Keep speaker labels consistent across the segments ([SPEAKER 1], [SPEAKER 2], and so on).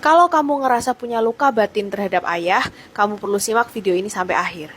[SPEAKER 1] Kalau kamu ngerasa punya luka batin terhadap ayah, kamu perlu simak video ini sampai akhir.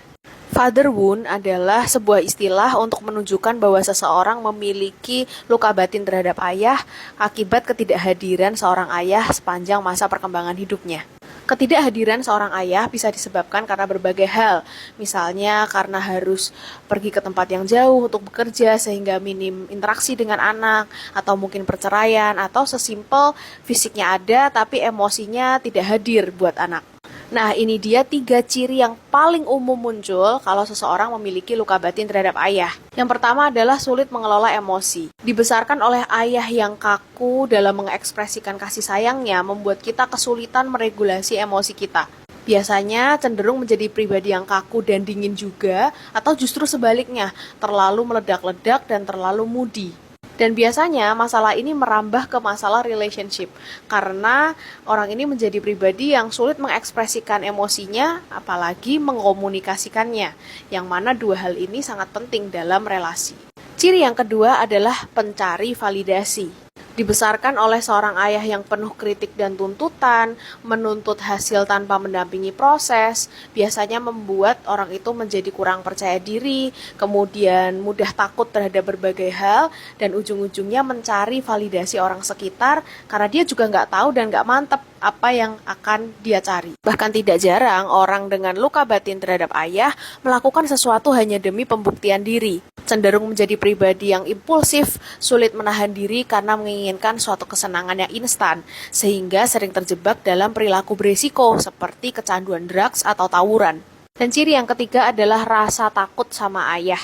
[SPEAKER 1] Father wound adalah sebuah istilah untuk menunjukkan bahwa seseorang memiliki luka batin terhadap ayah akibat ketidakhadiran seorang ayah sepanjang masa perkembangan hidupnya. Ketidakhadiran seorang ayah bisa disebabkan karena berbagai hal, misalnya karena harus pergi ke tempat yang jauh untuk bekerja sehingga minim interaksi dengan anak, atau mungkin perceraian, atau sesimpel fisiknya ada tapi emosinya tidak hadir buat anak. Nah, ini dia 3 ciri yang paling umum muncul kalau seseorang memiliki luka batin terhadap ayah. Yang pertama adalah sulit mengelola emosi. Dibesarkan oleh ayah yang kaku dalam mengekspresikan kasih sayangnya, membuat kita kesulitan meregulasi emosi kita. Biasanya cenderung menjadi pribadi yang kaku dan dingin juga, atau justru sebaliknya, terlalu meledak-ledak dan terlalu moody. Dan biasanya masalah ini merambah ke masalah relationship, karena orang ini menjadi pribadi yang sulit mengekspresikan emosinya, apalagi mengkomunikasikannya, yang mana 2 hal ini sangat penting dalam relasi. Ciri yang kedua adalah pencari validasi. Dibesarkan oleh seorang ayah yang penuh kritik dan tuntutan, menuntut hasil tanpa mendampingi proses, biasanya membuat orang itu menjadi kurang percaya diri, kemudian mudah takut terhadap berbagai hal, dan ujung-ujungnya mencari validasi orang sekitar karena dia juga nggak tahu dan nggak mantep apa yang akan dia cari. Bahkan tidak jarang orang dengan luka batin terhadap ayah melakukan sesuatu hanya demi pembuktian diri. Cenderung menjadi pribadi yang impulsif, sulit menahan diri karena menginginkan suatu kesenangan yang instan, sehingga sering terjebak dalam perilaku berisiko seperti kecanduan drugs atau tawuran. Dan ciri yang ketiga adalah rasa takut sama ayah.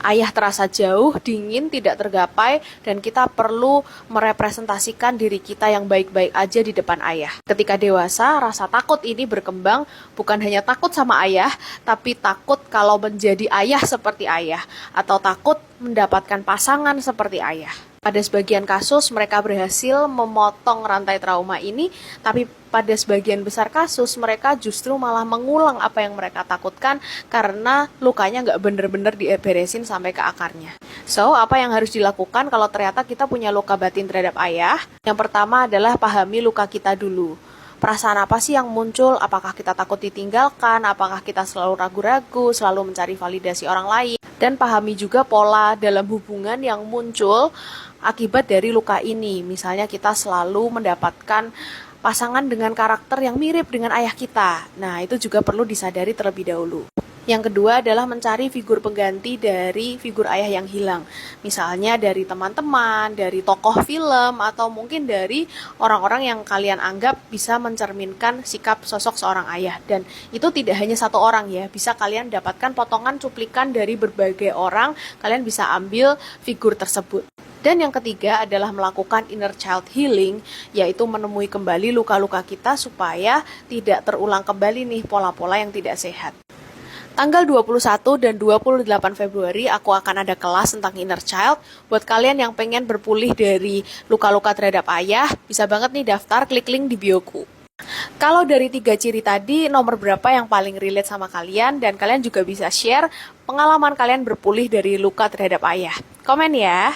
[SPEAKER 1] Ayah terasa jauh, dingin, tidak tergapai, dan kita perlu merepresentasikan diri kita yang baik-baik aja di depan ayah. Ketika dewasa, rasa takut ini berkembang bukan hanya takut sama ayah, tapi takut kalau menjadi ayah seperti ayah, atau takut mendapatkan pasangan seperti ayah. Pada sebagian kasus, mereka berhasil memotong rantai trauma ini, tapi pada sebagian besar kasus, mereka justru malah mengulang apa yang mereka takutkan karena lukanya nggak bener-bener diberesin sampai ke akarnya. So, apa yang harus dilakukan kalau ternyata kita punya luka batin terhadap ayah? Yang pertama adalah pahami luka kita dulu. Perasaan apa sih yang muncul? Apakah kita takut ditinggalkan? Apakah kita selalu ragu-ragu, selalu mencari validasi orang lain? Dan pahami juga pola dalam hubungan yang muncul akibat dari luka ini. Misalnya kita selalu mendapatkan pasangan dengan karakter yang mirip dengan ayah kita. Nah, itu juga perlu disadari terlebih dahulu. Yang kedua adalah mencari figur pengganti dari figur ayah yang hilang. Misalnya dari teman-teman, dari tokoh film, atau mungkin dari orang-orang yang kalian anggap bisa mencerminkan sikap sosok seorang ayah. Dan itu tidak hanya satu orang ya, bisa kalian dapatkan potongan cuplikan dari berbagai orang, kalian bisa ambil figur tersebut. Dan yang ketiga adalah melakukan inner child healing, yaitu menemui kembali luka-luka kita supaya tidak terulang kembali nih pola-pola yang tidak sehat. Tanggal 21 dan 28 Februari aku akan ada kelas tentang inner child. Buat kalian yang pengen berpulih dari luka-luka terhadap ayah, bisa banget nih daftar, klik link di bioku. Kalau dari 3 ciri tadi, nomor berapa yang paling relate sama kalian? Dan kalian juga bisa share pengalaman kalian berpulih dari luka terhadap ayah. Komen ya!